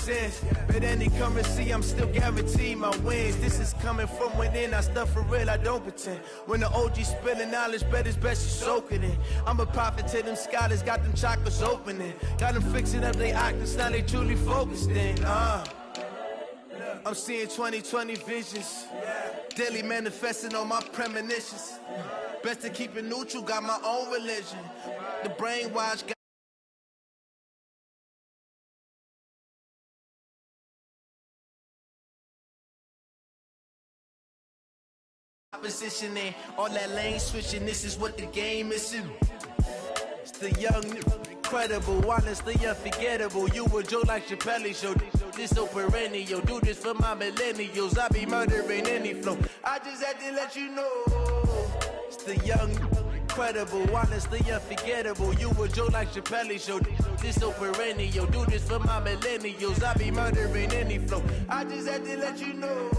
sense. But any currency, I'm still guaranteed my wins. This is coming from within, I stuff for real, I don't pretend. When the OG spilling knowledge, bet it's best you soak it in. I'm a prophet to them scholars, got them chakras opening. Got them fixing up they octaves, now they truly focused in. I'm seeing 2020 visions. Daily manifesting on my premonitions. Best to keep it neutral, got my own religion. The brainwash got positioning, all that lane switching, this is what the game is. It's the young, incredible, honestly unforgettable. You a Joe like Chappelle show, this so perennial. Do this for my millennials, I be murdering any flow. I just had to let you know. It's the young, incredible, honestly unforgettable. You a Joe like Chappelle show, this so perennial. Do this for my millennials, I be murdering any flow. I just had to let you know.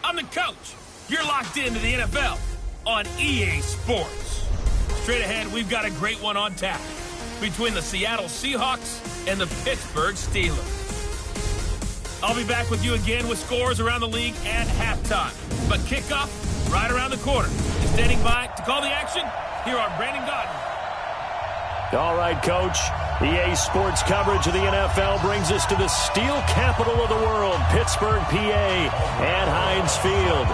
I'm the coach. You're locked into the NFL on EA Sports. Straight ahead, we've got a great one on tap between the Seattle Seahawks and the Pittsburgh Steelers. I'll be back with you again with scores around the league at halftime. But kickoff right around the corner. And standing by to call the action, here are Brandon Gaudin. All right, Coach. EA Sports coverage of the NFL brings us to the steel capital of the world, Pittsburgh, PA, at Heinz Field.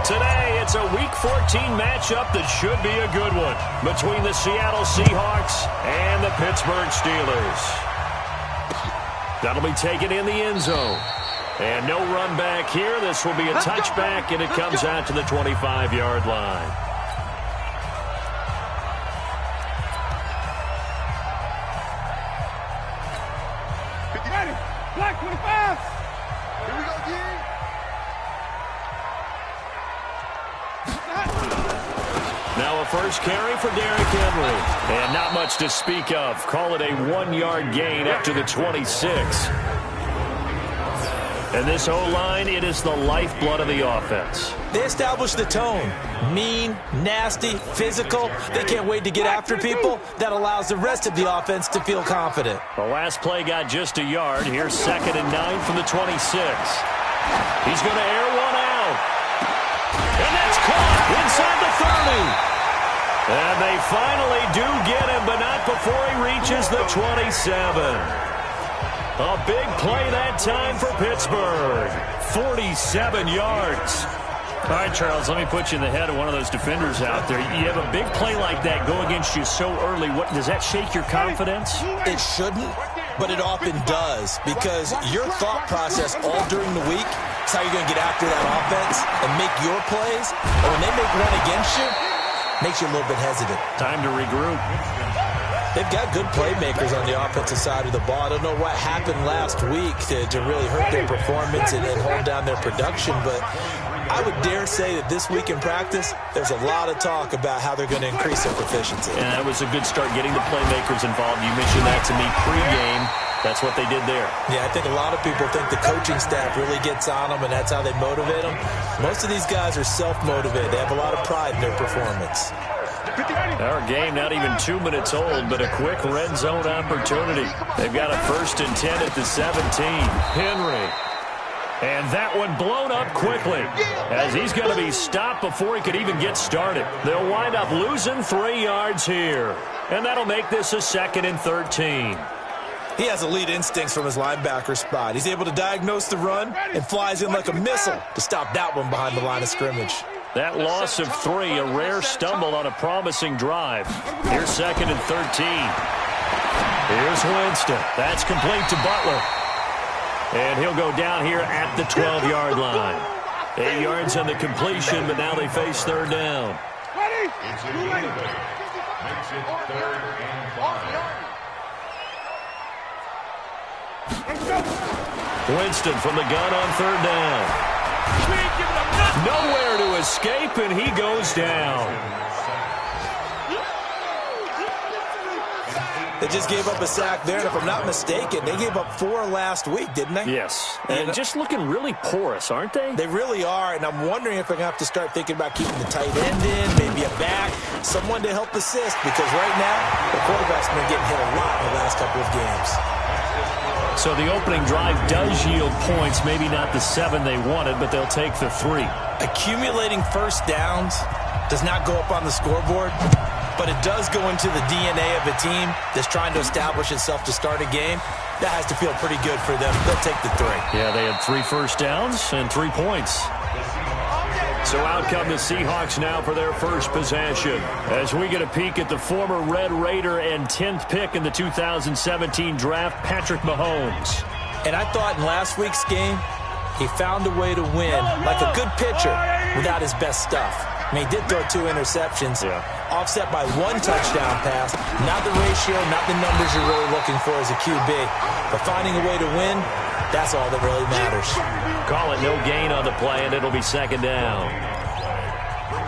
Today, it's a Week 14 matchup that should be a good one between the Seattle Seahawks and the Pittsburgh Steelers. That'll be taken in the end zone. And no run back here. This will be a touchback, and it comes out to the 25-yard line. Black 25. Here we go, D. Now a first carry for Derrick Henry. And not much to speak of. Call it a 1-yard gain up to the 26. And this O-line, it is the lifeblood of the offense. They established the tone. Mean, nasty, physical. They can't wait to get after people. That allows the rest of the offense to feel confident. The last play got just a yard. Here's 2nd and 9 from the 26. He's going to air one out. And that's caught inside the 30. And they finally do get him, but not before he reaches the 27. A big play that time for Pittsburgh. 47 yards. All right, Charles, let me put you in the head of one of those defenders out there. You have a big play like that go against you so early. What does that shake your confidence? It shouldn't, but it often does, because your thought process all during the week is how you're going to get after that offense and make your plays. And when they make one against you, it makes you a little bit hesitant. Time to regroup. They've got good playmakers on the offensive side of the ball. I don't know what happened last week to really hurt their performance and hold down their production, but I would dare say that this week in practice, there's a lot of talk about how they're going to increase their proficiency. And that was a good start, getting the playmakers involved. You mentioned that to me pregame. That's what they did there. Yeah, I think a lot of people think the coaching staff really gets on them, and that's how they motivate them. Most of these guys are self-motivated. They have a lot of pride in their performance. Our game not even 2 minutes old, but a quick red zone opportunity. They've got a 1st and 10 at the 17. Henry. And that one blown up quickly, as he's going to be stopped before he could even get started. They'll wind up losing 3 yards here. And that'll make this a 2nd and 13. He has elite instincts from his linebacker spot. He's able to diagnose the run and flies in like a missile to stop that one behind the line of scrimmage. That loss of 3, a rare stumble on a promising drive. Here's 2nd and 13. Here's Winston. That's complete to Butler. And he'll go down here at the 12-yard line. 8 yards on the completion, but now they face 3rd down. Makes it 3rd and 5. Winston from the gun on 3rd down. Nowhere to escape, and he goes down. They just gave up a sack there, and if I'm not mistaken, they gave up 4 last week, didn't they? Yes, and just looking really porous, aren't they? They really are, and I'm wondering if they're going to have to start thinking about keeping the tight end in, maybe a back, someone to help assist, because right now, the quarterback's been getting hit a lot in the last couple of games. So the opening drive does yield points, maybe not the 7 they wanted, but they'll take the 3. Accumulating first downs does not go up on the scoreboard, but it does go into the DNA of a team that's trying to establish itself to start a game. That has to feel pretty good for them. They'll take the 3. Yeah, they had 3 first downs and 3 points. So out come the Seahawks now for their first possession. As we get a peek at the former Red Raider and 10th pick in the 2017 draft, Patrick Mahomes. And I thought in last week's game, he found a way to win, like a good pitcher, without his best stuff. I mean, he did throw 2 interceptions, offset by 1 touchdown pass. Not the ratio, not the numbers you're really looking for as a QB. But finding a way to win, that's all that really matters. Call it no gain on the play, and it'll be 2nd down.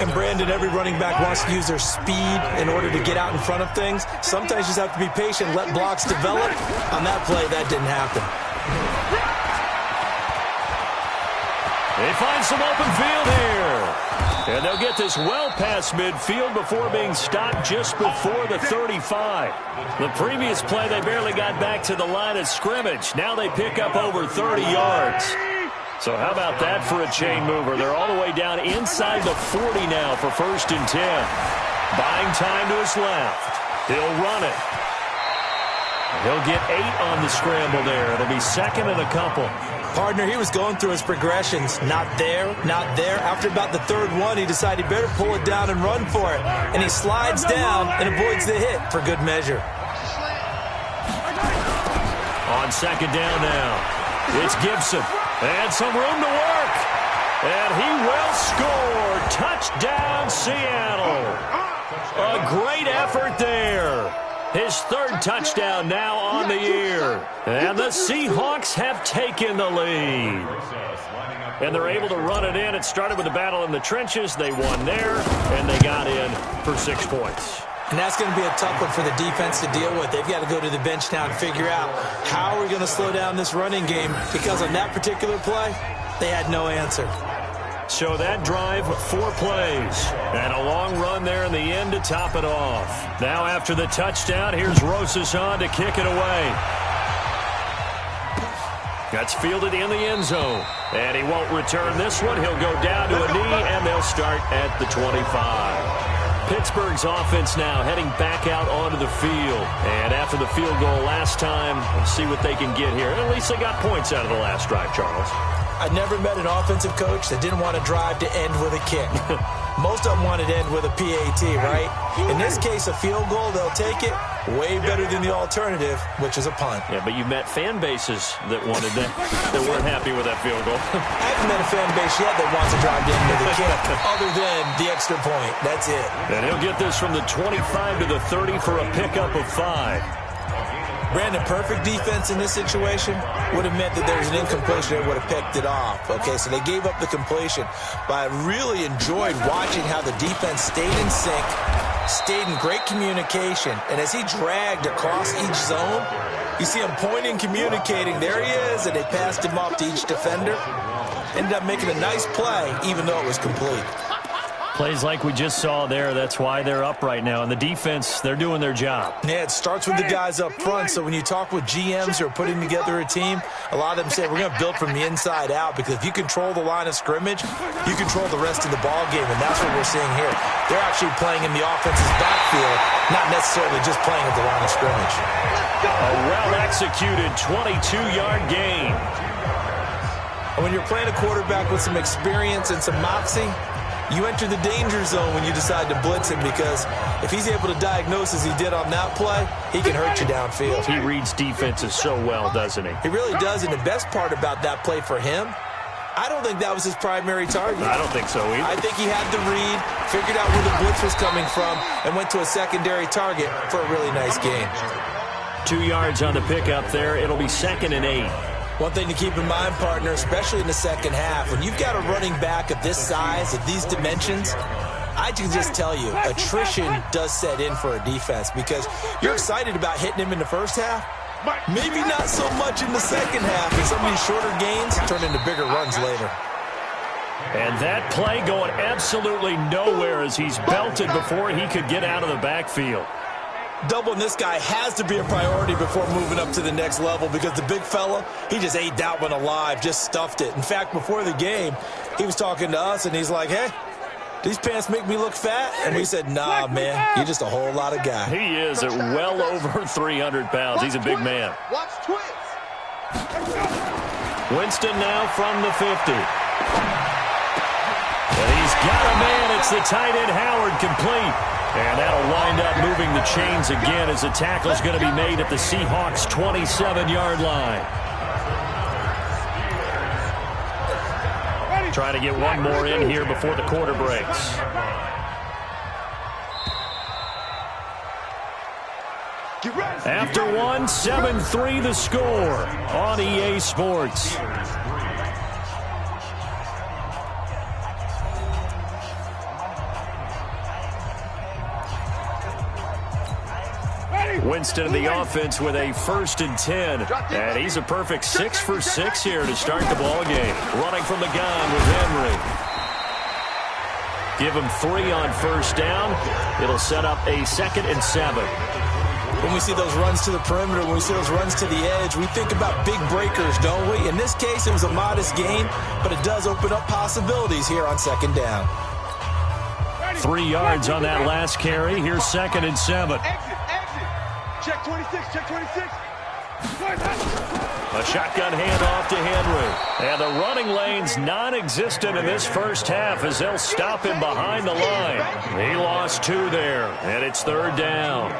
And Brandon, every running back wants to use their speed in order to get out in front of things. Sometimes you just have to be patient, let blocks develop. On that play, that didn't happen. They find some open field here. And they'll get this well past midfield before being stopped just before the 35. The previous play, they barely got back to the line of scrimmage. Now they pick up over 30 yards. So how about that for a chain mover? They're all the way down inside the 40 now for 1st and 10. Buying time to his left. He'll run it. He'll get 8 on the scramble there. It'll be 2nd and a couple. Partner, he was going through his progressions. Not there, not there. After about the 3rd one, he decided he better pull it down and run for it. And he slides down and avoids the hit for good measure. On 2nd down now, it's Gibson. And some room to work. And he will score. Touchdown, Seattle. A great effort there. His 3rd touchdown now on the year. And the Seahawks have taken the lead. And they're able to run it in. It started with a battle in the trenches. They won there, and they got in for 6 points. And that's going to be a tough one for the defense to deal with. They've got to go to the bench now and figure out how are we going to slow down this running game, because on that particular play, they had no answer. So that drive, 4 plays, and a long run there in the end to top it off. Now after the touchdown, here's Rosas on to kick it away. That's fielded in the end zone, and he won't return this one. He'll go down to a knee, and they'll start at the 25. Pittsburgh's offense now heading back out onto the field. And after the field goal last time, we'll see what they can get here. At least they got points out of the last drive, Charles. I never met an offensive coach that didn't want to drive to end with a kick. Most of them wanted to end with a PAT, right? In this case, a field goal, they'll take it. Way better than the alternative, which is a punt. Yeah, but you met fan bases that wanted that, that weren't happy with that field goal. I haven't met a fan base yet that wants to drive to end with a kick, other than the extra point. That's it. And he'll get this from the 25 to the 30 for a pickup of 5. Brandon, perfect defense in this situation would have meant that there was an incompletion that would have picked it off. Okay, so they gave up the completion. But I really enjoyed watching how the defense stayed in sync, stayed in great communication. And as he dragged across each zone, you see him pointing, communicating. There he is, and they passed him off to each defender. Ended up making a nice play, even though it was complete. Plays like we just saw there, that's why they're up right now. And the defense, they're doing their job. Yeah, it starts with the guys up front. So when you talk with GMs who are putting together a team, a lot of them say we're going to build from the inside out, because if you control the line of scrimmage, you control the rest of the ball game, and that's what we're seeing here. They're actually playing in the offense's backfield, not necessarily just playing at the line of scrimmage. A well-executed 22-yard gain. And when you're playing a quarterback with some experience and some moxie, you enter the danger zone when you decide to blitz him, because if he's able to diagnose as he did on that play, he can hurt you downfield. He reads defenses so well, doesn't he? He really does, and the best part about that play for him, I don't think that was his primary target. I don't think so either. I think he had the read, figured out where the blitz was coming from, and went to a secondary target for a really nice gain. 2 yards on the pickup there. It'll be 2nd and 8. One thing to keep in mind, partner, especially in the second half, when you've got a running back of this size, of these dimensions, I can just tell you, attrition does set in for a defense because you're excited about hitting him in the first half. Maybe not so much in the second half, and some of these shorter gains turn into bigger runs later. And that play going absolutely nowhere as he's belted before he could get out of the backfield. Doubling this guy has to be a priority before moving up to the next level because the big fella, he just ate that one alive, just stuffed it. In fact, before the game, he was talking to us, and he's like, hey, these pants make me look fat? And we said, nah, man, you're just a whole lot of guy. He is at well over 300 pounds. He's a big man. Watch twins. Winston now from the 50. And he's got a man. It's the tight end Howard complete. And that'll wind up moving the chains again as the tackle's going to be made at the Seahawks' 27-yard line. Trying to get one more in here before the quarter breaks. After one, 7-3 the score on EA Sports. Winston in the offense with a 1st and 10. And he's a perfect 6 for 6 here to start the ball game. Running from the gun with Henry. Give him 3 on 1st down. It'll set up a 2nd and 7. When we see those runs to the perimeter, when we see those runs to the edge, we think about big breakers, don't we? In this case, it was a modest gain, but it does open up possibilities here on 2nd down. 3 yards on that last carry. Here's 2nd and 7. Check 26, check 26. A shotgun handoff to Henry. And the running lane's non-existent in this first half as they'll stop him behind the line. He lost 2 there, and it's 3rd down.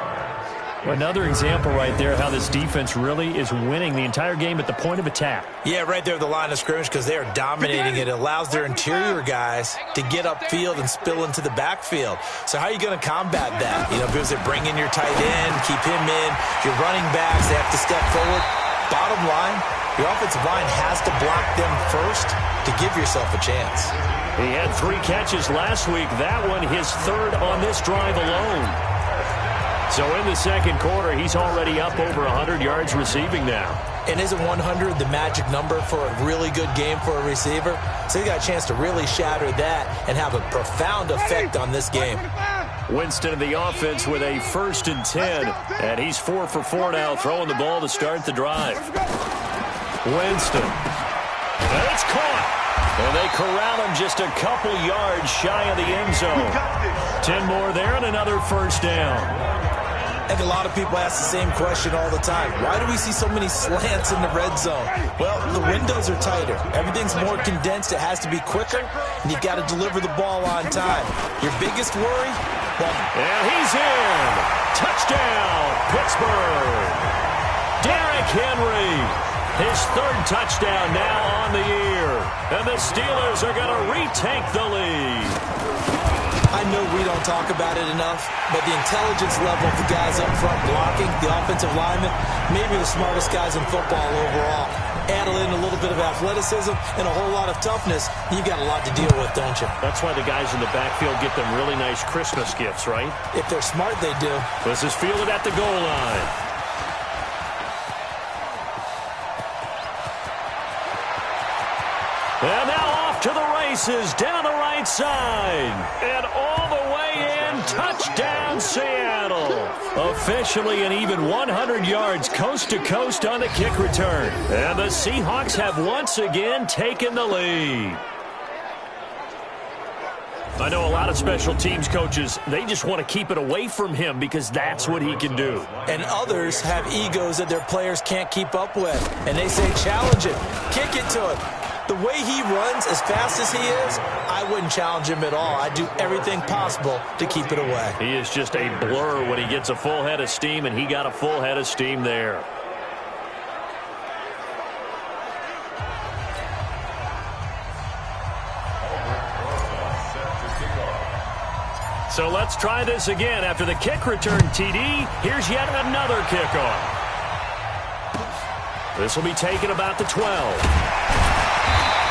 Another example right there how this defense really is winning the entire game at the point of attack. Yeah, right there at the line of scrimmage because they are dominating it. It allows their interior guys to get upfield and spill into the backfield. So how are you going to combat that? You know, because they bring in your tight end, keep him in. Your running backs, they have to step forward. Bottom line, your offensive line has to block them first to give yourself a chance. He had 3 catches last week. That one his 3rd on this drive alone. So in the second quarter, he's already up over 100 yards receiving now. And isn't 100 the magic number for a really good game for a receiver? So he got a chance to really shatter that and have a profound effect on this game. Winston in the offense with a 1st and 10. And he's 4 for 4 now, throwing the ball to start the drive. Winston. And it's caught. And they corral him just a couple yards shy of the end zone. 10 more there and another 1st down. I think a lot of people ask the same question all the time. Why do we see so many slants in the red zone? Well, the windows are tighter. Everything's more condensed. It has to be quicker, and you've got to deliver the ball on time. Your biggest worry? Well, and he's in. Touchdown, Pittsburgh. Derrick Henry. His 3rd touchdown now on the year. And the Steelers are going to retake the lead. I know we don't talk about it enough, but the intelligence level of the guys up front blocking, the offensive linemen, maybe the smartest guys in football overall. Add in a little bit of athleticism and a whole lot of toughness, you've got a lot to deal with, don't you? That's why the guys in the backfield get them really nice Christmas gifts, right? If they're smart, they do. This is fielded at the goal line. And now off to the races, down the right side. And all the way in, touchdown Seattle. Officially an even 100 yards coast to coast on the kick return. And the Seahawks have once again taken the lead. I know a lot of special teams coaches, they just want to keep it away from him because that's what he can do. And others have egos that their players can't keep up with. And they say, challenge it, kick it to him. The way he runs, as fast as he is, I wouldn't challenge him at all. I'd do everything possible to keep it away. He is just a blur when he gets a full head of steam, and he got a full head of steam there. So let's try this again. After the kick return, TD, here's yet another kickoff. This will be taken about the 12.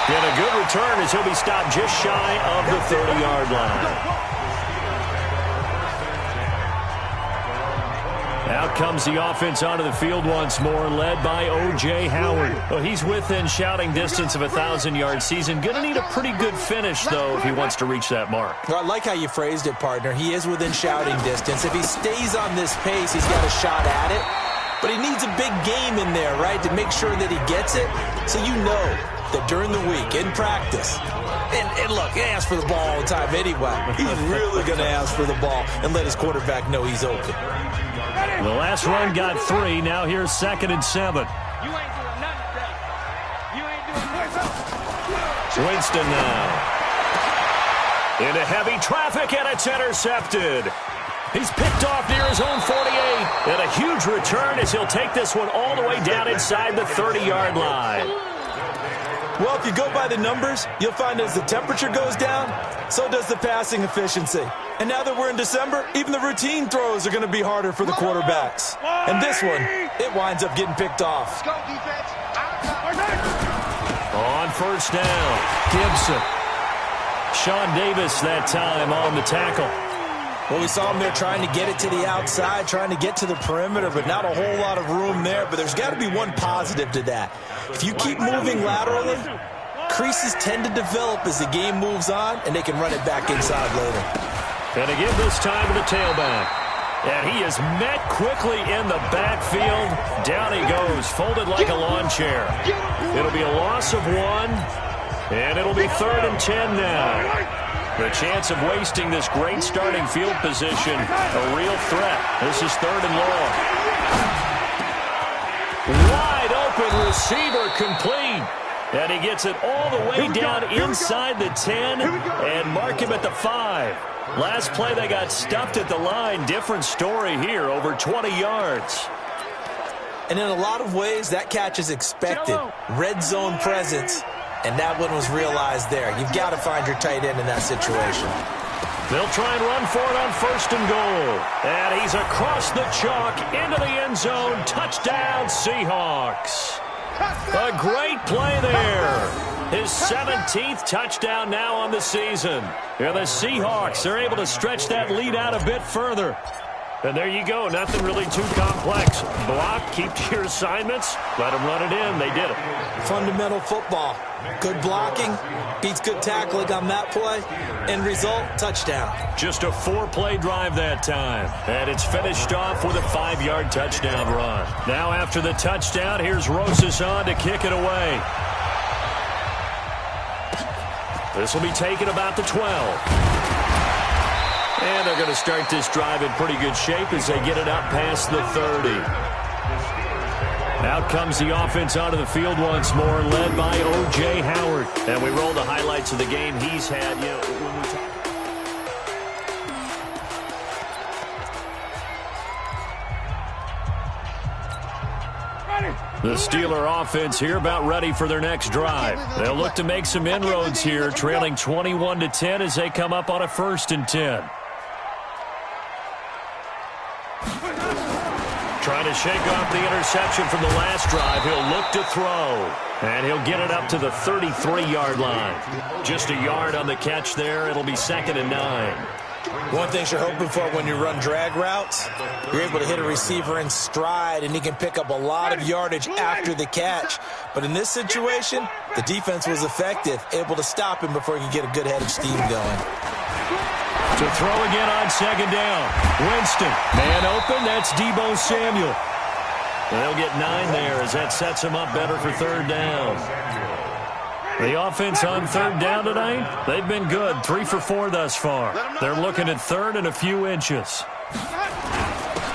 And a good return as he'll be stopped just shy of the 30-yard line. Out comes the offense onto the field once more, led by O.J. Howard. Well, he's within shouting distance of a 1,000-yard season. Going to need a pretty good finish, though, if he wants to reach that mark. Well, I like how you phrased it, partner. He is within shouting distance. If he stays on this pace, he's got a shot at it. But he needs a big game in there, right, to make sure that he gets it. So you know that during the week, in practice, and look, he asks for the ball all the time anyway. He's really going to ask for the ball and let his quarterback know he's open. The last run got 3. Now here's 2nd and 7. You ain't doing nothing today. You ain't doing nothing. Winston now. Into heavy traffic, and it's intercepted. He's picked off near his own 48. And a huge return as he'll take this one all the way down inside the 30-yard line. Well, if you go by the numbers, you'll find as the temperature goes down, so does the passing efficiency. And now that we're in December, even the routine throws are going to be harder for the quarterbacks. And this one, it winds up getting picked off. Go defense. On first down, Gibson. Sean Davis that time on the tackle. Well, we saw him there trying to get it to the outside, trying to get to the perimeter, but not a whole lot of room there. But there's got to be one positive to that. If you keep moving laterally, creases tend to develop as the game moves on, and they can run it back inside later. And again this time to the tailback. And he is met quickly in the backfield. Down he goes, folded like a lawn chair. It'll be a loss of 1, and it'll be 3rd and 10 now. The chance of wasting this great starting field position, a real threat. This is 3rd and long. Wide open receiver complete. And he gets it all the way down inside the 10 and mark him at the 5. Last play they got stuffed at the line. Different story here, over 20 yards. And in a lot of ways, that catch is expected. Red zone presence. And that one was realized there. You've got to find your tight end in that situation. They'll try and run for it on 1st and goal. And he's across the chalk into the end zone. Touchdown, Seahawks. A great play there. His 17th touchdown now on the season. And the Seahawks are able to stretch that lead out a bit further. And there you go. Nothing really too complex. Block, keep to your assignments, let them run it in. They did it. Fundamental football. Good blocking, beats good tackling on that play. End result, touchdown. Just a 4-play drive that time. And it's finished off with a 5-yard touchdown run. Now after the touchdown, here's Rosas on to kick it away. This will be taken about the 12. And they're going to start this drive in pretty good shape as they get it up past the 30. Out comes the offense onto the field once more, led by O.J. Howard. And we roll the highlights of the game he's had. You know, when we The Steeler offense here about ready for their next drive. They'll look to make some inroads here, trailing 21-10 as they come up on a 1st and 10. Trying to shake off the interception from the last drive. He'll look to throw. And he'll get it up to the 33-yard line. Just a yard on the catch there. It'll be 2nd and 9. One thing you're hoping for when you run drag routes, you're able to hit a receiver in stride, and he can pick up a lot of yardage after the catch. But in this situation, the defense was effective, able to stop him before he could get a good head of steam going. To throw again on 2nd down. Winston, man open, that's Deebo Samuel. They'll get 9 there as that sets him up better for 3rd down. The offense on 3rd down tonight, they've been good, 3 for 4 thus far. They're looking at 3rd and a few inches.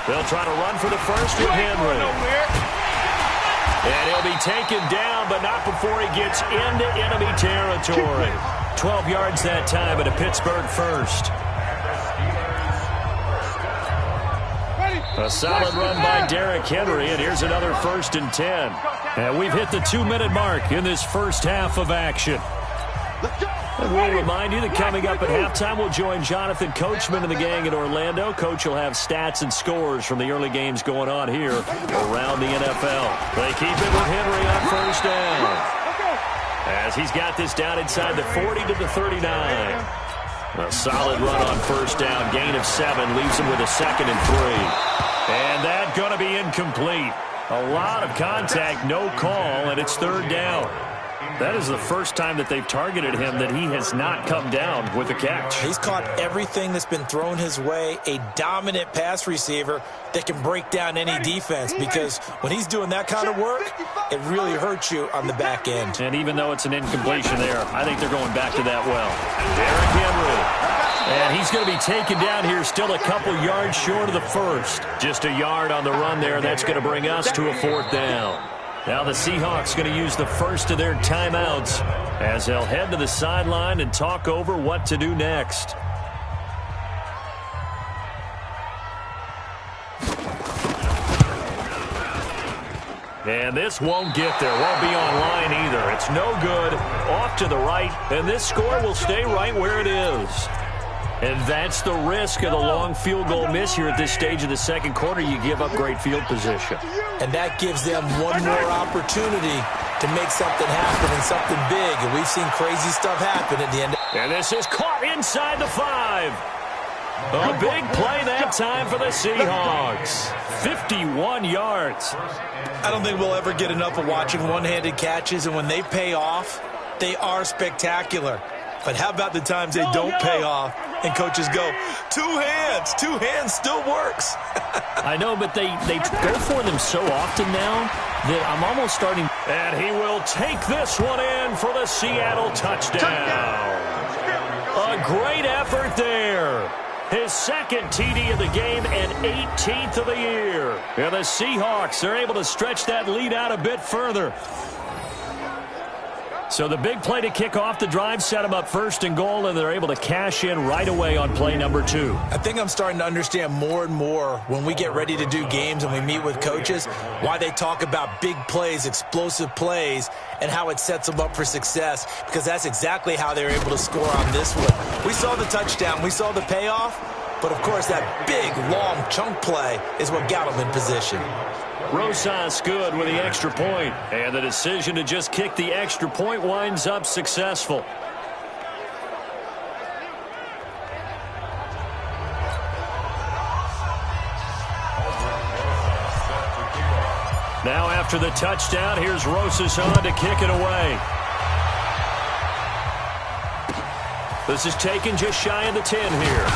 They'll try to run for the first with Henry. And he'll be taken down, but not before he gets into enemy territory. 12 yards that time at a Pittsburgh first. A solid run by Derrick Henry, and here's another 1st and 10. And we've hit the 2-minute mark in this first half of action. And we'll remind you that coming up at halftime, we'll join Jonathan Coachman and the gang in Orlando. Coach will have stats and scores from the early games going on here around the NFL. They keep it with Henry on 1st down, as he's got this down inside the 40 to the 39. A solid run on 1st down, gain of 7, leaves him with a 2nd and 3. And that's going to be incomplete. A lot of contact, no call, and it's third down. That is the first time that they've targeted him that he has not come down with a catch. He's caught everything that's been thrown his way, a dominant pass receiver that can break down any defense, because when he's doing that kind of work, it really hurts you on the back end. And even though it's an incompletion there, I think they're going back to that well. Derrick Henry. And he's going to be taken down here, still a couple yards short of the first. Just a yard on the run there, and that's going to bring us to a fourth down. Now the Seahawks going to use the first of their timeouts as they'll head to the sideline and talk over what to do next. And this won't get there. Won't be online either. It's no good. Off to the right, and this score will stay right where it is. And that's the risk of the long field goal miss here at this stage of the second quarter. You give up great field position. And that gives them one more opportunity to make something happen and something big. And we've seen crazy stuff happen at the end. And this is caught inside the 5. A big play that time for the Seahawks. 51 yards. I don't think we'll ever get enough of watching one-handed catches, and when they pay off, they are spectacular. But how about the times they don't pay off and coaches go, two hands still works. I know, but they go for them so often now that I'm almost starting. And he will take this one in for the Seattle touchdown. A great effort there. His second TD of the game and 18th of the year. And the Seahawks are able to stretch that lead out a bit further. So the big play to kick off the drive set them up first and goal, and they're able to cash in right away on play number 2. I think I'm starting to understand more and more when we get ready to do games and we meet with coaches why they talk about big plays, explosive plays, and how it sets them up for success, because that's exactly how they're able to score on this one. We saw the touchdown. We saw the payoff. But, of course, that big, long chunk play is what got them in position. Rosas good with the extra point, and the decision to just kick the extra point winds up successful. Now after the touchdown, here's Rosas on to kick it away. This is taken just shy of the 10 here.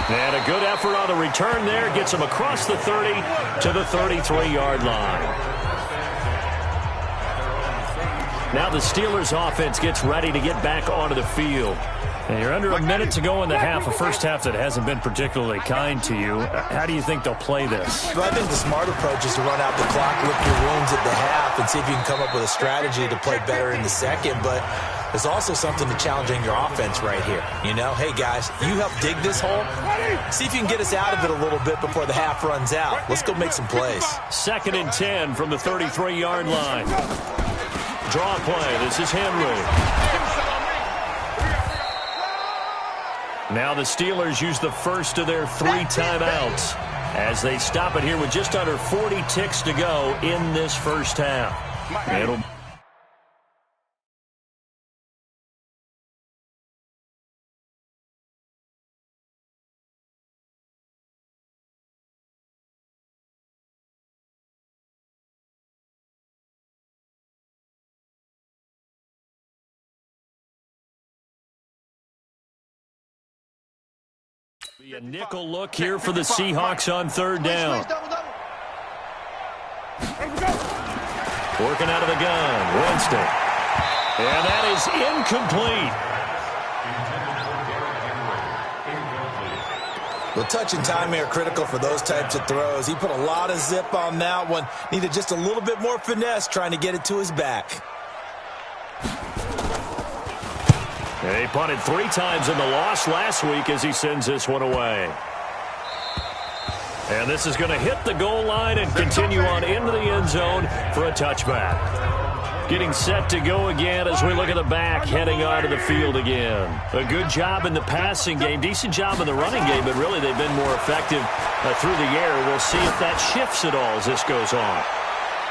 And a good effort on the return there. Gets him across the 30 to the 33-yard line. Now the Steelers offense gets ready to get back onto the field. And you're under a minute to go in the half, a first half that hasn't been particularly kind to you. How do you think they'll play this? Well, I think the smart approach is to run out the clock, lick your wounds at the half, and see if you can come up with a strategy to play better in the second. But there's also something to challenging your offense right here. You know, hey, guys, you help dig this hole. See if you can get us out of it a little bit before the half runs out. Let's go make some plays. 2nd and 10 from the 33-yard line. Draw play. This is Henry. Now the Steelers use the first of their 3 timeouts as they stop it here with just under 40 ticks to go in this first half. It'll be a nickel look here for the Seahawks on 3rd down. Working out of the gun, Winston. And that is incomplete. Well, touch and timing are critical for those types of throws. He put a lot of zip on that one. Needed just a little bit more finesse trying to get it to his back. And he punted 3 times in the loss last week as he sends this one away. And this is going to hit the goal line and continue on into the end zone for a touchback. Getting set to go again as we look at the back, heading onto the field again. A good job in the passing game, decent job in the running game, but really they've been more effective through the air. We'll see if that shifts at all as this goes on.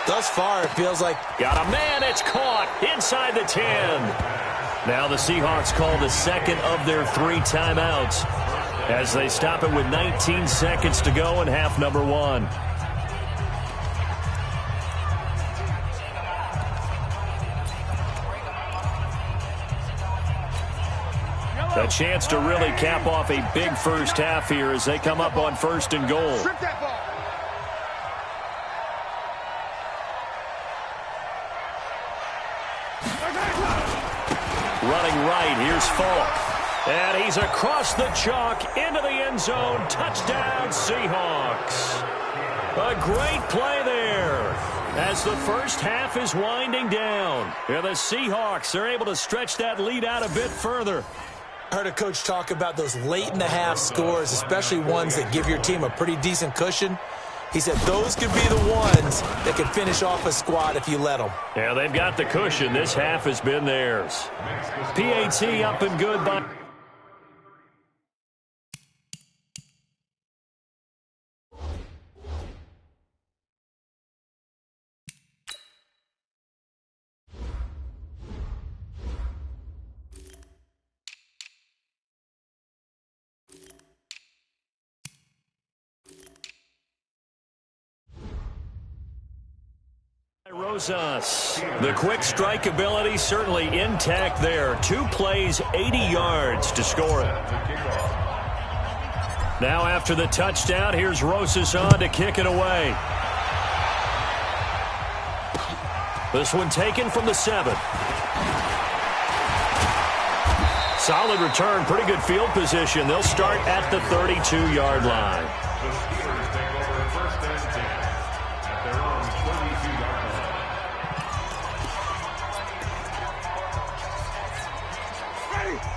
Thus far, it feels like... Got a man, it's caught inside the 10. Now the Seahawks call the second of their 3 timeouts as they stop it with 19 seconds to go in half number one. A chance to really cap off a big first half here as they come up on 1st and goal. Running right, here's Falk. And he's across the chalk into the end zone. Touchdown, Seahawks. A great play there as the first half is winding down. And the Seahawks are able to stretch that lead out a bit further. I heard a coach talk about those late-in-the-half scores, especially ones that give your team a pretty decent cushion. He said those could be the ones that can finish off a squad if you let them. Yeah, they've got the cushion. This half has been theirs. PAT up and good by... Rosas. The quick strike ability certainly intact there. 2 plays, 80 yards to score it. Now after the touchdown, here's Rosas on to kick it away. This one taken from the 7. Solid return, pretty good field position. They'll start at the 32-yard line.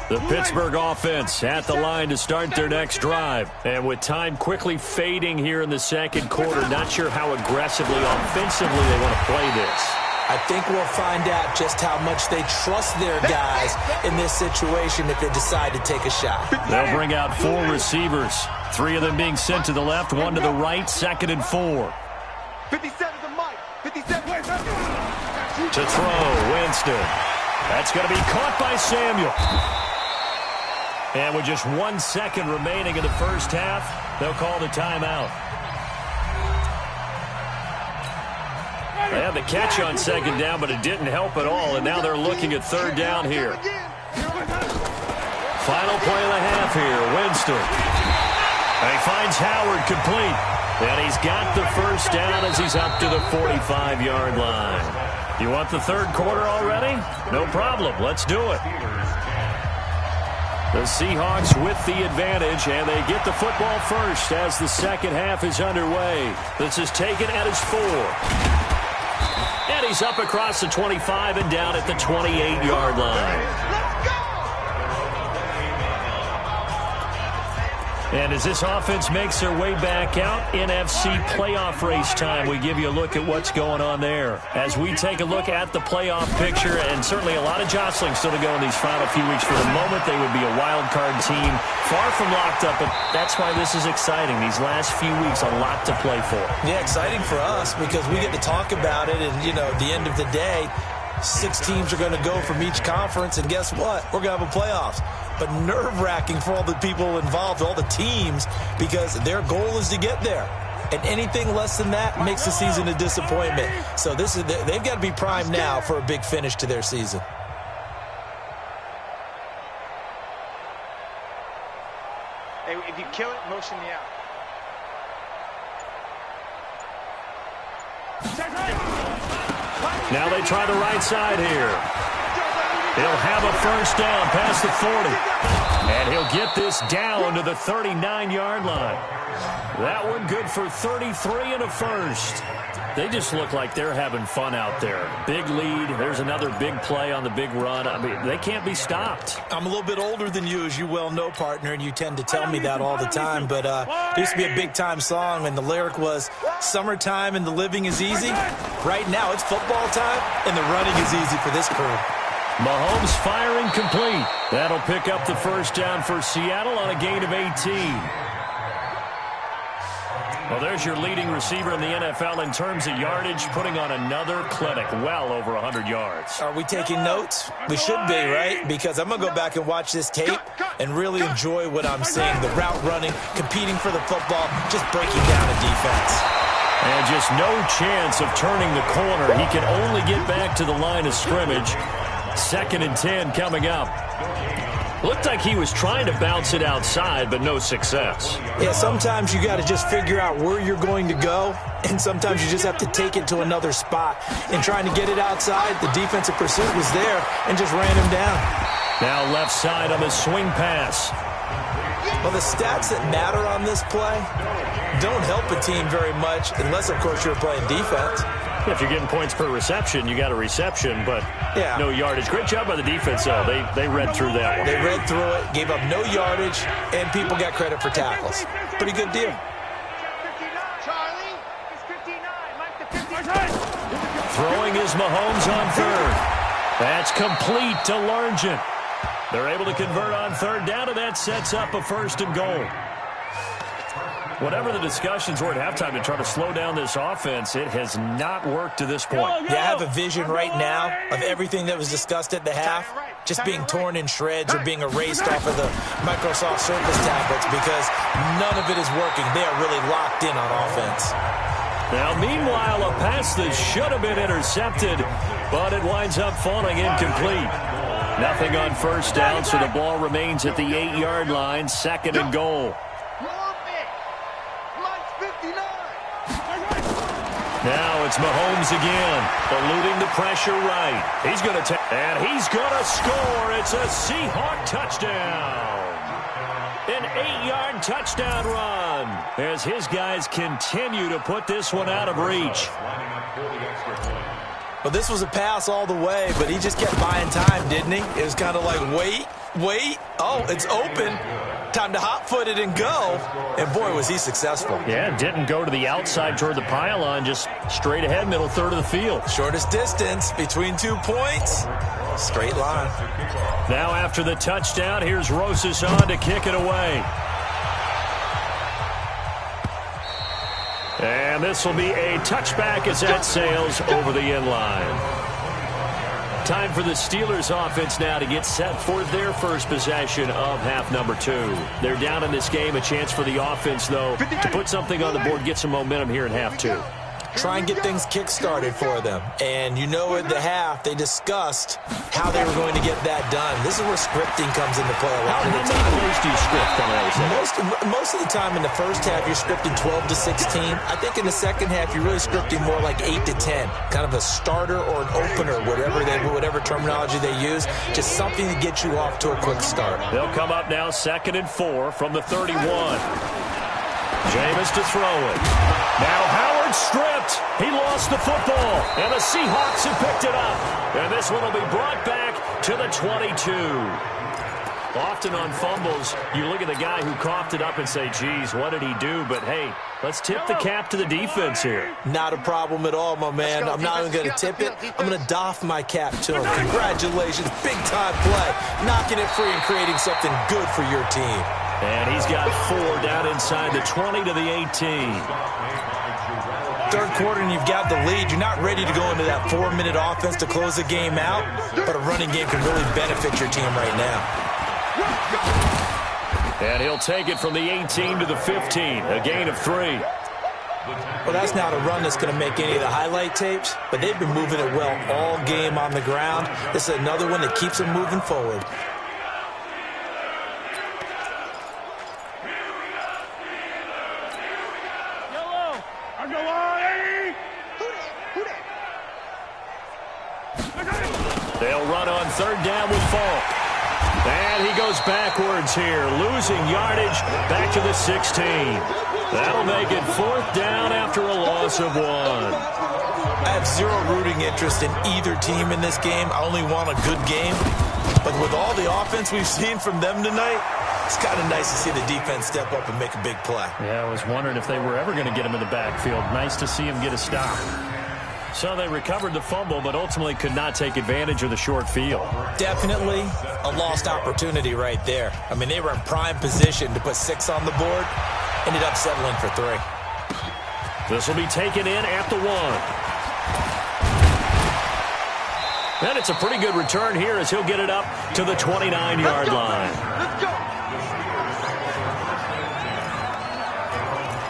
The Pittsburgh offense at the line to start their next drive. And with time quickly fading here in the second quarter, not sure how aggressively, offensively they want to play this. I think we'll find out just how much they trust their guys in this situation if they decide to take a shot. They'll bring out 4 receivers, 3 of them being sent to the left, 1 to the right, 2nd and 4. 57 to Mike. 57. To throw, Winston. That's going to be caught by Samuel. And with just 1 second remaining in the first half, they'll call the timeout. They had the catch on 2nd down, but it didn't help at all, and now they're looking at 3rd down here. Final play of the half here, Winston. And he finds Howard complete. And he's got the first down as he's up to the 45-yard line. You want the 3rd quarter already? No problem. Let's do it. The Seahawks with the advantage, and they get the football first as the second half is underway. This is taken at his 4. And he's up across the 25 and down at the 28-yard line. And as this offense makes their way back out, NFC playoff race time, we give you a look at what's going on there. As we take a look at the playoff picture, and certainly a lot of jostling still to go in these final few weeks. For the moment, they would be a wild card team, far from locked up, but that's why this is exciting. These last few weeks, a lot to play for. Yeah, exciting for us because we get to talk about it, and, you know, at the end of the day, 6 teams are going to go from each conference, and guess what? We're going to have a playoffs. But nerve-wracking for all the people involved, all the teams, because their goal is to get there. And anything less than that makes the season a disappointment. So they've got to be primed now for a big finish to their season. Hey, if you kill it, motion me out. Now they try the right side here. He'll have a first down past the 40. And he'll get this down to the 39-yard line. That one good for 33 and a first. They just look like they're having fun out there. Big lead. There's another big play on the big run. I mean, they can't be stopped. I'm a little bit older than you, as you well know, partner, and you tend to tell me that all the time. But there used to be a big-time song, and the lyric was, "Summertime and the living is easy." Right now, it's football time, and the running is easy for this crew. Mahomes firing complete. That'll pick up the first down for Seattle on a gain of 18. Well, there's your leading receiver in the NFL in terms of yardage, putting on another clinic, well over 100 yards. Are we taking notes? We should be, right? Because I'm going to go back and watch this tape and really enjoy what I'm seeing. The route running, competing for the football, just breaking down a defense. And just no chance of turning the corner. He can only get back to the line of scrimmage. 2nd and 10 coming up. Looked like he was trying to bounce it outside, but no success. Yeah, sometimes you got to just figure out where you're going to go, and sometimes you just have to take it to another spot. And trying to get it outside, the defensive pursuit was there and just ran him down. Now left side on the swing pass. Well, the stats that matter on this play don't help a team very much unless, of course, you're playing defense. If you're getting points per reception, you got a reception, but no yardage. Great job by the defense, though. They read through that one. They read through it, gave up no yardage, and people got credit for tackles. Pretty good deal. Throwing is Mahomes on 3rd. That's complete to Largent. They're able to convert on 3rd down, and that sets up a 1st and goal. Whatever the discussions were at halftime to try to slow down this offense, it has not worked to this point. Yeah, I have a vision right now of everything that was discussed at the half just being torn in shreds or being erased off of the Microsoft Surface tablets because none of it is working. They are really locked in on offense. Now, meanwhile, a pass that should have been intercepted, but it winds up falling incomplete. Nothing on 1st down, so the ball remains at the 8-yard line, 2nd and goal. Now it's Mahomes again, eluding the pressure right. He's going to take, and he's going to score. It's a Seahawk touchdown. An 8-yard touchdown run as his guys continue to put this one out of reach. Well, this was a pass all the way, but he just kept buying time, didn't he? It was kind of like, wait. Oh, it's open. Time to hot-foot it and go. And, boy, was he successful. Yeah, didn't go to the outside toward the pylon, just straight ahead, middle third of the field. Shortest distance between 2 points. Straight line. Now after the touchdown, here's Rosas on to kick it away. And this will be a touchback as that sails over the end line. Time for the Steelers offense now to get set for their first possession of half number 2. They're down in this game. A chance for the offense, though, to put something on the board, get some momentum here in half 2. Try and get things kick-started for them. And you know at the half, they discussed how they were going to get that done. This is where scripting comes into play a lot of the time. How many plays do you script coming out of Most of the time in the first half, you're scripting 12 to 16. I think in the second half, you're really scripting more like 8 to 10. Kind of a starter or an opener, whatever terminology they use. Just something to get you off to a quick start. They'll come up now 2nd and 4 from the 31. Jameis to throw it. Now Howard stripped. He lost the football, and the Seahawks have picked it up. And this one will be brought back to the 22. Often on fumbles, you look at the guy who coughed it up and say, geez, what did he do? But, hey, let's tip the cap to the defense here. Not a problem at all, my man. I'm not even going to tip it. I'm going to doff my cap to him. Congratulations. Big-time play. Knocking it free and creating something good for your team. And he's got 4 down inside the 20 to the 18. Third quarter and you've got the lead. You're not ready to go into that 4-minute offense to close the game out, but a running game can really benefit your team right now. And he'll take it from the 18 to the 15, a gain of 3. Well, that's not a run that's going to make any of the highlight tapes, but they've been moving it well all game on the ground. This is another one that keeps them moving forward. They'll run on 3rd down with Falk. And he goes backwards here, losing yardage back to the 16. That'll make it 4th down after a loss of 1. I have zero rooting interest in either team in this game. I only want a good game. But with all the offense we've seen from them tonight, it's kind of nice to see the defense step up and make a big play. Yeah, I was wondering if they were ever going to get him in the backfield. Nice to see him get a stop. So they recovered the fumble, but ultimately could not take advantage of the short field. Definitely a lost opportunity right there. I mean, they were in prime position to put 6 on the board. Ended up settling for 3. This will be taken in at the 1. And it's a pretty good return here as he'll get it up to the 29-yard line. Let's go.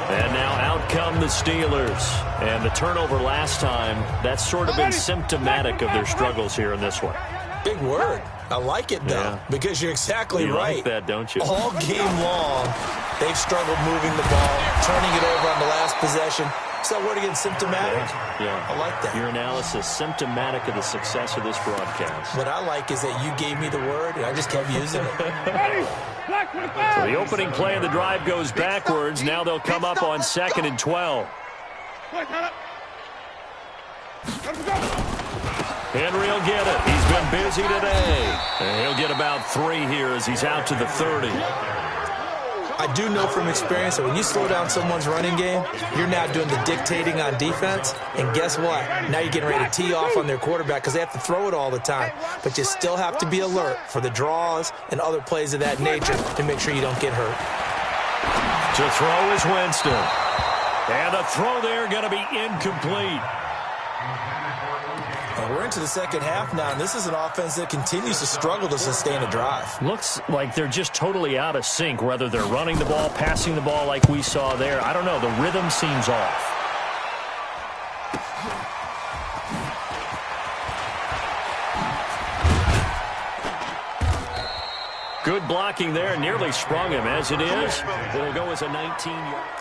And now out come the Steelers. And the turnover last time, that's sort of been symptomatic of their struggles here in this one. Big word. I like it, though, because you're exactly right. You like that, don't you? All game long, they've struggled moving the ball, turning it over on the last possession. So word again, symptomatic? Yeah. I like that. Your analysis, symptomatic of the success of this broadcast. What I like is that you gave me the word, and I just kept using it. So the opening play of the drive goes backwards. Now they'll come up on 2nd and 12. Henry will get it. He's been busy today. And he'll get about 3 here as he's out to the 30. I do know from experience that when you slow down someone's running game, you're now doing the dictating on defense. And guess what? Now you're getting ready to tee off on their quarterback because they have to throw it all the time. But you still have to be alert for the draws and other plays of that nature to make sure you don't get hurt. To throw is Winston. And the throw there going to be incomplete. And we're into the second half now, and this is an offense that continues to struggle to sustain a drive. Looks like they're just totally out of sync, whether they're running the ball, passing the ball like we saw there. I don't know. The rhythm seems off. Good blocking there. Nearly sprung him. As it is, it'll go as a 19-yard.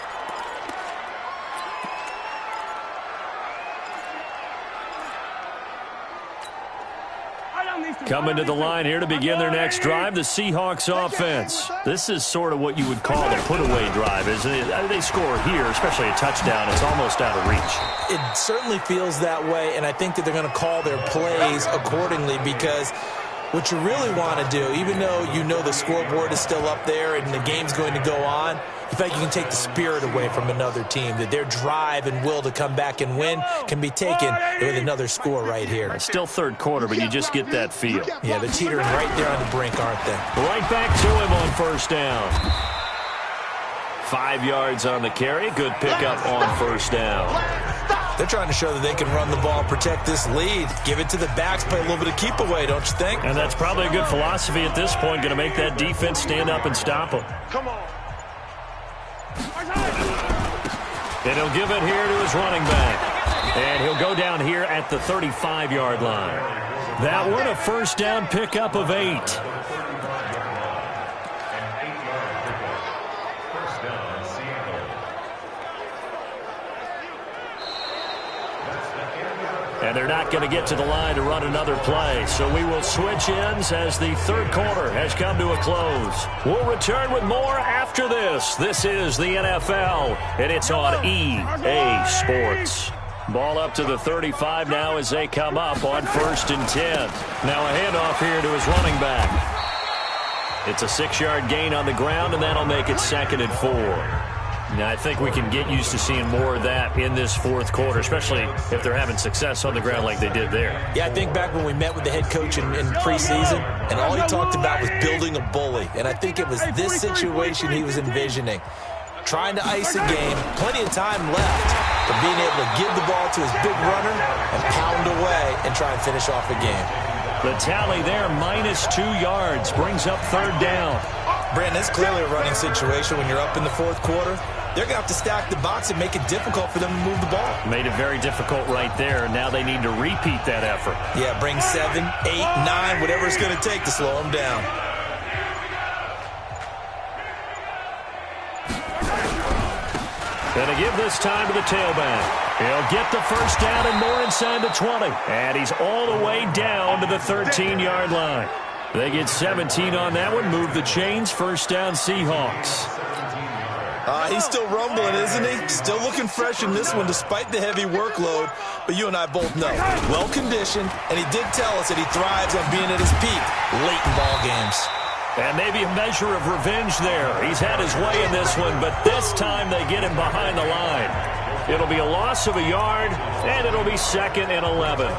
Coming to the line here to begin their next drive, the Seahawks offense. This is sort of what you would call a put-away drive, isn't it? They score here, especially a touchdown. It's almost out of reach. It certainly feels that way, and I think that they're going to call their plays accordingly because what you really want to do, even though you know the scoreboard is still up there and the game's going to go on, you feel like you can take the spirit away from another team, that their drive and will to come back and win can be taken with another score right here. It's still third quarter, but you just get that feel. Yeah, they're teetering right there on the brink, aren't they? Right back to him on first down. 5 yards on the carry. Good pickup on first down. They're trying to show that they can run the ball and protect this lead. Give it to the backs, play a little bit of keep away, don't you think? And that's probably a good philosophy at this point, going to make that defense stand up and stop them. Come on. And he'll give it here to his running back. And he'll go down here at the 35-yard line. That one a first down pickup of 8. And they're not going to get to the line to run another play. So we will switch ends as the third quarter has come to a close. We'll return with more after this. This is the NFL, and it's on EA Sports. Ball up to the 35 now as they come up on 1st and 10. Now a handoff here to his running back. It's a 6-yard gain on the ground, and that'll make it 2nd and 4. Now, I think we can get used to seeing more of that in this fourth quarter, especially if they're having success on the ground like they did there. Yeah, I think back when we met with the head coach in preseason, and all he talked about was building a bully. And I think it was this situation he was envisioning. Trying to ice a game, plenty of time left, but being able to give the ball to his big runner and pound away and try and finish off a game. The tally there, -2 yards, brings up 3rd down. Brandon, it's clearly a running situation when you're up in the fourth quarter. They're going to have to stack the box and make it difficult for them to move the ball. Made it very difficult right there. Now they need to repeat that effort. Yeah, bring 7, 8, 9, whatever it's going to take to slow them down. Going to give this time to the tailback. He'll get the first down and more inside the 20. And he's all the way down to the 13-yard line. They get 17 on that one. Move the chains. First down, Seahawks. He's still rumbling, isn't he? Still looking fresh in this one despite the heavy workload. But you and I both know, well-conditioned, and he did tell us that he thrives on being at his peak late in ball games. And maybe a measure of revenge there. He's had his way in this one, but this time they get him behind the line. It'll be a loss of a yard, and it'll be 2nd and 11.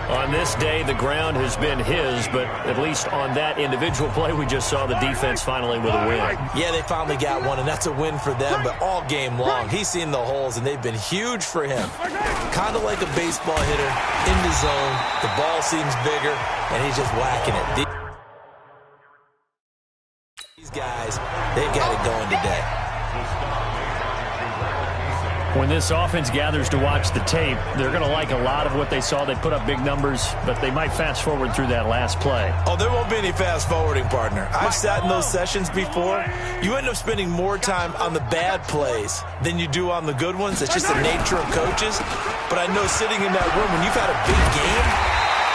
On this day, the ground has been his, but at least on that individual play, we just saw the defense finally with a win. Yeah, they finally got one, and that's a win for them, but all game long, he's seen the holes, and they've been huge for him. Kind of like a baseball hitter, in the zone, the ball seems bigger, and he's just whacking it. These guys, they've got it going today. When this offense gathers to watch the tape, they're going to like a lot of what they saw. They put up big numbers, but they might fast forward through that last play. Oh, there won't be any fast forwarding, partner. I've sat in those sessions before. You end up spending more time on the bad plays than you do on the good ones. It's just the nature of coaches. But I know sitting in that room, when you've had a big game,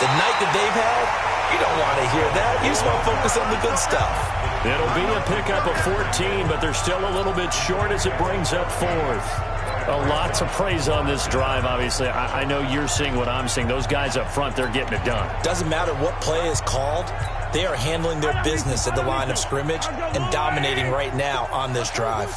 the night that they've had, you don't want to hear that. You just want to focus on the good stuff. It'll be a pickup of 14, but they're still a little bit short as it brings up fourth. Lots of praise on this drive, obviously. I know you're seeing what I'm seeing. Those guys up front, they're getting it done. Doesn't matter what play is called. They are handling their business at the line of scrimmage and dominating right now on this drive.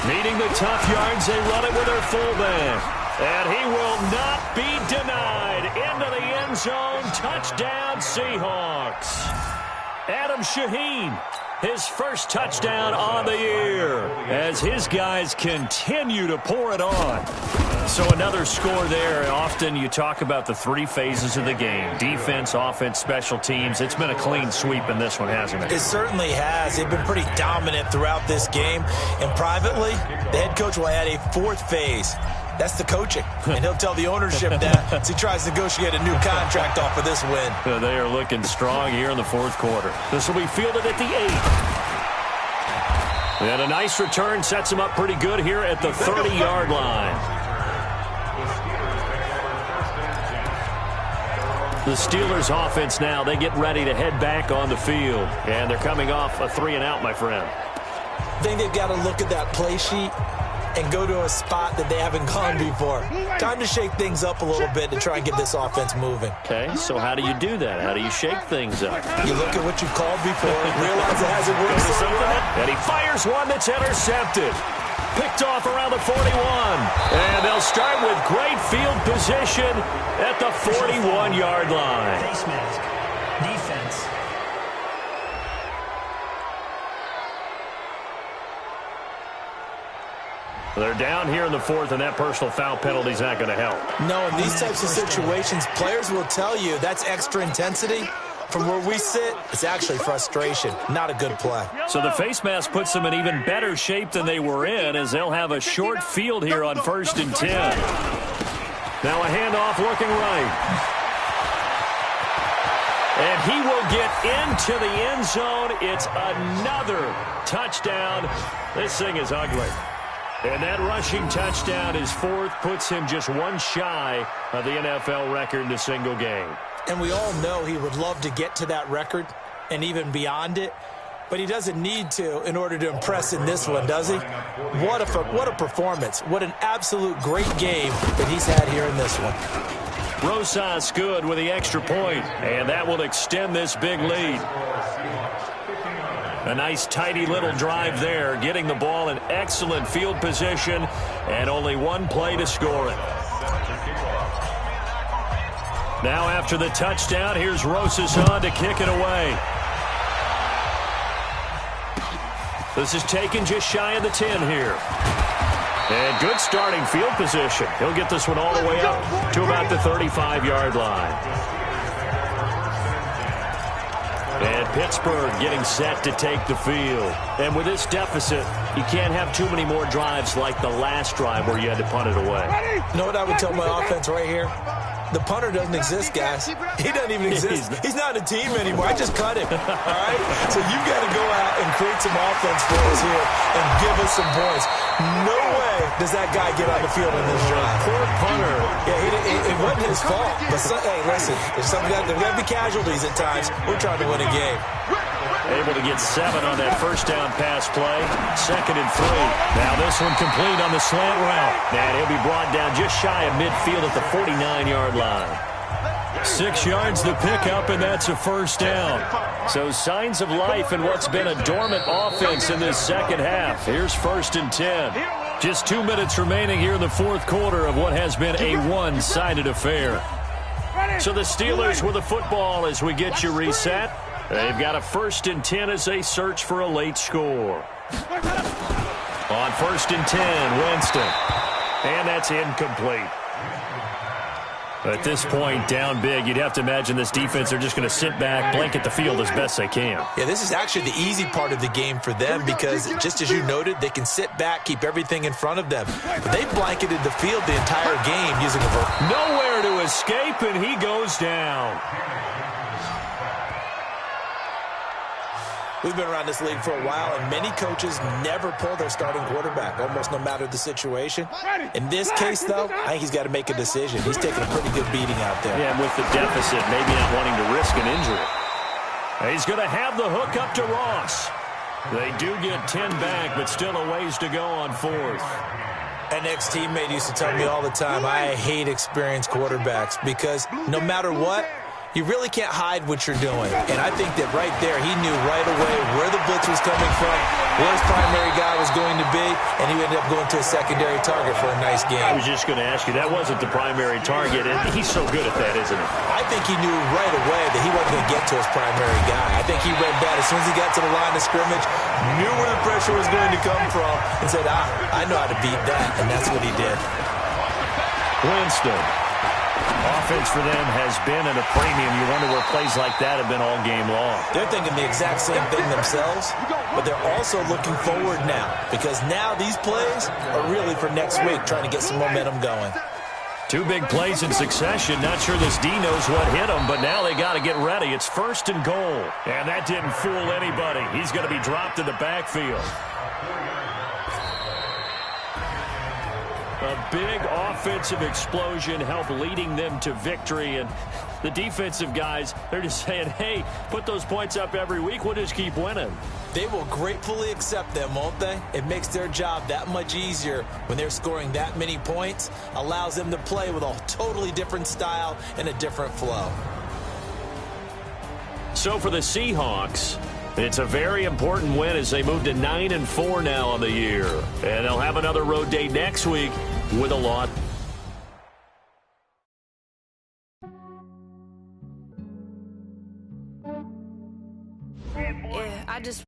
Needing the tough yards, they run it with their fullback. And he will not be denied. Into the end zone. Touchdown, Seahawks. Adam Shaheen, his first touchdown on the year as his guys continue to pour it on. So another score there. Often you talk about the three phases of the game: defense, offense, special teams. It's been a clean sweep in this one, hasn't it? It certainly has. They've been pretty dominant throughout this game. And privately, the head coach will add a fourth phase. That's the coaching. And he'll tell the ownership that as he tries to negotiate a new contract off of this win. They are looking strong here in the fourth quarter. This will be fielded at the 8. And a nice return sets him up pretty good here at the 30-yard line. The Steelers offense now, they get ready to head back on the field. And they're coming off a 3-and-out, my friend. I think they've got to look at that play sheet and go to a spot that they haven't gone before. Time to shake things up a little bit to try and get this offense moving. Okay, so how do you do that? How do you shake things up? You look at what you've called before, realize it hasn't worked so well. And he fires one that's intercepted. Picked off around the 41. And they'll start with great field position at the 41-yard line. Face mask. Defense. They're down here in the fourth, and that personal foul penalty is not going to help. No, in these types of situations, players will tell you that's extra intensity. From where we sit, it's actually frustration. Not a good play. So the face mask puts them in even better shape than they were in, as they'll have a short field here on 1st and 10. Now a handoff looking right. And he will get into the end zone. It's another touchdown. This thing is ugly. And that rushing touchdown is fourth, puts him just one shy of the NFL record in a single game. And we all know he would love to get to that record and even beyond it, but he doesn't need to in order to impress in this one, does he? What a performance. What an absolute great game that he's had here in this one. Rosas good with the extra point, and that will extend this big lead. A nice, tidy little drive there, getting the ball in excellent field position, and only one play to score it. Now after the touchdown, here's Rosas on to kick it away. This is taken just shy of the 10 here. And good starting field position. He'll get this one all the way up to about the 35-yard line. And Pittsburgh getting set to take the field. And with this deficit, you can't have too many more drives like the last drive where you had to punt it away. You know what I would tell my offense right here? The punter doesn't exist, guys. He doesn't even exist. He's not a team anymore. I just cut him. All right? So you've got to go out and create some offense for us here and give us some points. No way does that guy get on the field in this drive. Poor punter. Yeah, it wasn't his fault. But, hey, listen, there's got to be casualties at times. We're trying to win a game. Able to get 7 on that first down pass play. 2nd and 3. Now this one complete on the slant route. And he'll be brought down just shy of midfield at the 49-yard line. 6 yards to pick up, and that's a first down. So signs of life in what's been a dormant offense in this second half. Here's 1st and 10. Just 2 minutes remaining here in the fourth quarter of what has been a one-sided affair. So the Steelers with the football as we get you reset. They've got a 1st and 10 as they search for a late score. On 1st and 10, Winston. And that's incomplete. At this point, down big, you'd have to imagine this defense are just going to sit back, blanket the field as best they can. Yeah, this is actually the easy part of the game for them because, just as you noted, they can sit back, keep everything in front of them. But they blanketed the field the entire game using a... Nowhere to escape, and he goes down. We've been around this league for a while, and many coaches never pull their starting quarterback, almost no matter the situation. In this case, though, I think he's got to make a decision. He's taking a pretty good beating out there. Yeah, and with the deficit, maybe not wanting to risk an injury. He's going to have the hook up to Ross. They do get 10 back, but still a ways to go on 4th. An ex-teammate used to tell me all the time, I hate experienced quarterbacks because no matter what, you really can't hide what you're doing. And I think that right there, he knew right away where the blitz was coming from, where his primary guy was going to be, and he ended up going to a secondary target for a nice game. I was just going to ask you, that wasn't the primary target, and he's so good at that, isn't he? I think he knew right away that he wasn't going to get to his primary guy. I think he read that as soon as he got to the line of scrimmage, knew where the pressure was going to come from, and said, I know how to beat that, and that's what he did. Winston. Offense for them has been at a premium. You wonder where plays like that have been all game long. They're thinking the exact same thing themselves, but they're also looking forward now because now these plays are really for next week, trying to get some momentum going. 2 big plays in succession. Not sure this D knows what hit him, but now they got to get ready. It's 1st and goal, and that didn't fool anybody. He's going to be dropped in the backfield. A big offensive explosion helped leading them to victory. And the defensive guys, they're just saying, hey, put those points up every week. We'll just keep winning. They will gratefully accept them, won't they? It makes their job that much easier when they're scoring that many points. Allows them to play with a totally different style and a different flow. So for the Seahawks, it's a very important win as they move to 9-4 now on the year. And they'll have another road date next week with a lot. Yeah, I just...